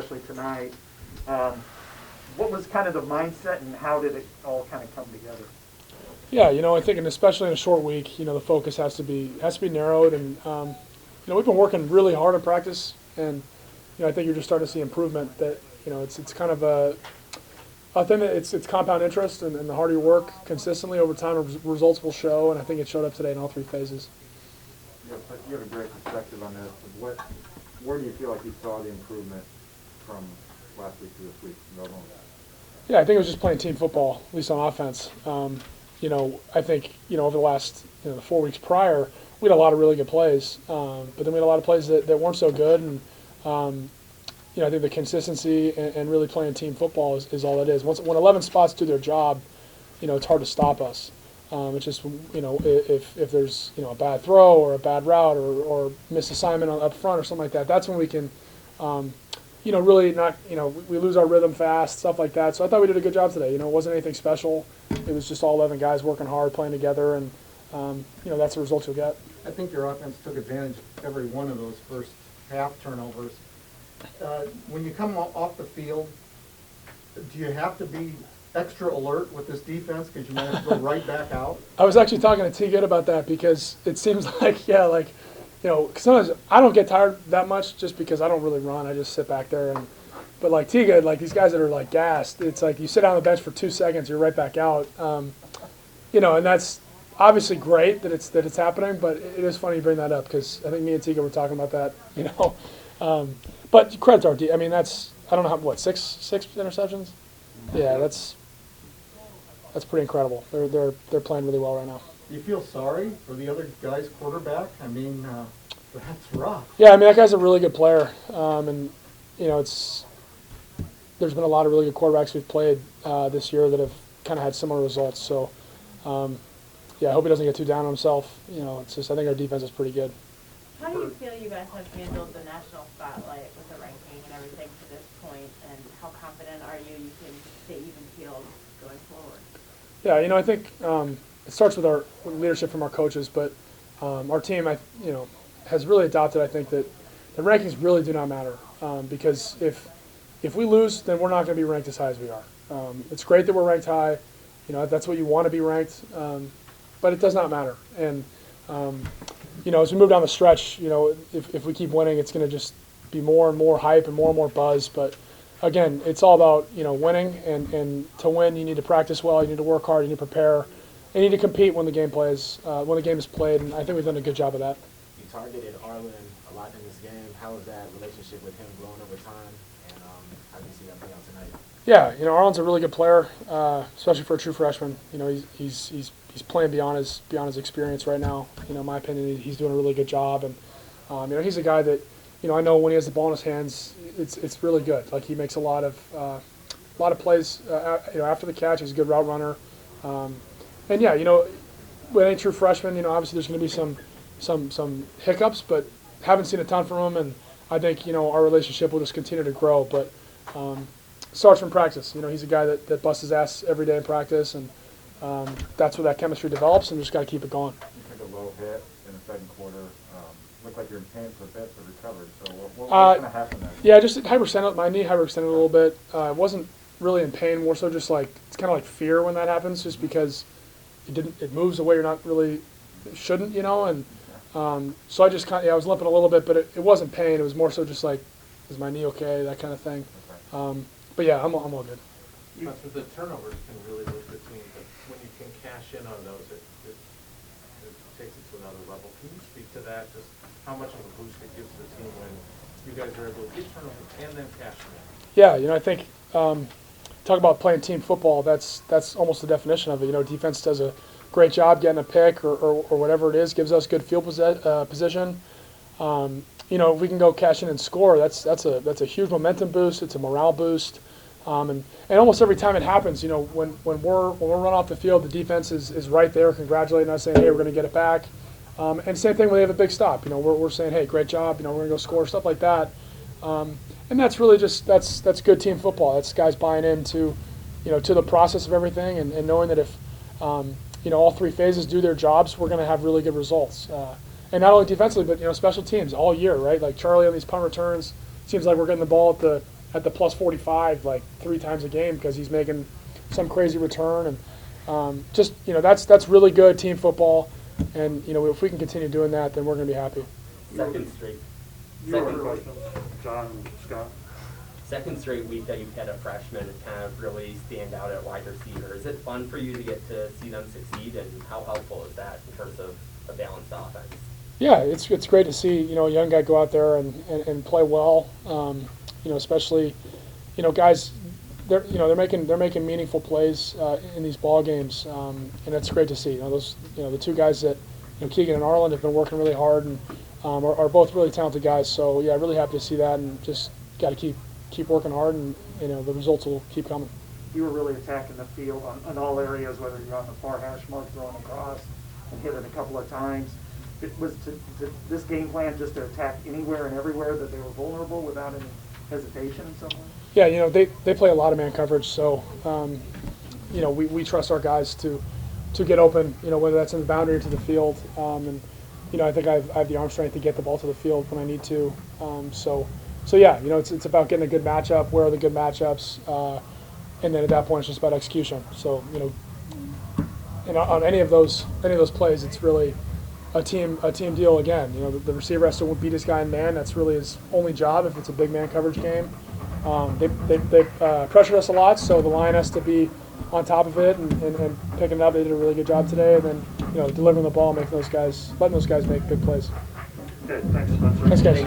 especially tonight. What was kind of the mindset, and how did it all kind of come together? Yeah, I think, and especially in a short week, the focus has to be narrowed, and we've been working really hard in practice, and I think you're just starting to see improvement. That it's kind of a thing that it's compound interest, and the harder you work consistently over time, results will show, and I think it showed up today in all three phases. You have a great perspective on this. Where do you feel like you saw the improvement from last week to this week? Yeah, I think it was just playing team football, at least on offense. I think, over the last, the 4 weeks prior, we had a lot of really good plays. But then we had a lot of plays that weren't so good. And, I think the consistency and really playing team football is all it is. When 11 spots do their job, it's hard to stop us. It's just, if there's, a bad throw or a bad route or misassignment up front or something like that, that's when we can, really not, we lose our rhythm fast, stuff like that. So I thought we did a good job today. It wasn't anything special. It was just all 11 guys working hard, playing together, and, that's the result you'll get. I think your offense took advantage of every one of those first half turnovers. When you come off the field, do you have to be extra alert with this defense because you might have to go right back out? I was actually talking to T. Good about that because it seems like, cause sometimes I don't get tired that much just because I don't really run. I just sit back there. But like T. Good, like these guys that are like gassed, it's like you sit down on the bench for 2 seconds, you're right back out. And that's obviously great that it's happening, but it is funny you bring that up because I think me and T. Good were talking about that, But credit to our team. I mean, I don't know six interceptions? Yeah, that's pretty incredible. They're playing really well right now. Do you feel sorry for the other guy's quarterback? I mean, that's rough. Yeah, I mean, that guy's a really good player. And, there's been a lot of really good quarterbacks we've played this year that have kind of had similar results. So, I hope he doesn't get too down on himself. It's just I think our defense is pretty good. How do you feel you guys have handled the national spotlight with the ranking and everything to this point, and how confident are you can stay even keeled going forward? Yeah, I think it starts with our leadership from our coaches, but our team, has really adopted. I think that the rankings really do not matter because if we lose, then we're not going to be ranked as high as we are. It's great that we're ranked high. That's what you want to be ranked, but it does not matter. And as we move down the stretch, if we keep winning, it's going to just be more and more hype and more buzz. But again, it's all about winning, and to win, you need to practice well, you need to work hard, you need to prepare, and you need to compete when the game is played. And I think we've done a good job of that. You targeted Arlen a lot in this game. How has that relationship with him grown over time, and how do you see that play out tonight? Yeah, Arlen's a really good player, especially for a true freshman. He's playing beyond his experience right now. In my opinion, he's doing a really good job, and he's a guy that I know when he has the ball in his hands, it's really good. Like he makes a lot of plays. After the catch, he's a good route runner, and yeah, with any true freshman, obviously there's going to be some hiccups, but haven't seen a ton from him, and I think our relationship will just continue to grow, but. Starts from practice. He's a guy that busts his ass every day in practice, and that's where that chemistry develops, and just got to keep it going. You took a low hit in the second quarter. Looked like you were in pain for a bit, but recovered. So what kind of happened there? Yeah, just hyperextended. My knee hyperextended a little bit. I wasn't really in pain, more so just like it's kind of like fear when that happens, just because it moves the way you're not really shouldn't, and so I just I was limping a little bit, but it wasn't pain. It was more so just like, is my knee okay? That kind of thing. But yeah, I'm all good. The turnovers can really lift the team, but when you can cash in on those, it takes it to another level. Can you speak to that? Just how much of a boost it gives the team when you guys are able to get turnovers and then cash in? Yeah, I think talk about playing team football. That's almost the definition of it. Defense does a great job getting a pick or whatever it is, gives us good field position. If we can go cash in and score, that's a huge momentum boost. It's a morale boost, and almost every time it happens, when we're run off the field, the defense is right there congratulating us, saying, hey, we're going to get it back. And same thing when they have a big stop. We're saying, hey, great job. We're going to go score, stuff like that. And that's really just that's good team football. That's guys buying into to the process of everything, and knowing that if all three phases do their jobs, we're going to have really good results. And not only defensively, but special teams all year, right? Like Charlie on these punt returns, seems like we're getting the ball at the at the plus 45 like 3 times a game because he's making some crazy return, and just that's really good team football, and if we can continue doing that, then we're going to be happy. Second straight. John, Scott? Second straight week that you've had a freshman kind of really stand out at wide receiver. Is it fun for you to get to see them succeed, and how helpful is that in terms of a balanced offense? Yeah, it's great to see a young guy go out there and play well. Especially guys, they're making meaningful plays in these ball games, and that's great to see. The 2 guys that Keegan and Arlen have been working really hard and are both really talented guys. So yeah, really happy to see that, and just got to keep working hard, and the results will keep coming. You were really attacking the field on all areas, whether you're on the far hash mark, throwing across, and hit it a couple of times. It was this game plan just to attack anywhere and everywhere that they were vulnerable without any hesitation in some way? Yeah, they play a lot of man coverage, so we trust our guys to get open, whether that's in the boundary or to the field, and I think I have the arm strength to get the ball to the field when I need to. So yeah, it's about getting a good matchup. Where are the good matchups? And then at that point, it's just about execution. So on any of those plays, it's really a team deal again. The receiver has to beat his guy in man. That's really his only job if it's a big man coverage game. They pressured us a lot, so the line has to be on top of it and picking it up. They did a really good job today, and then delivering the ball, letting those guys make big plays. Okay, thanks, Spencer. Thanks, guys.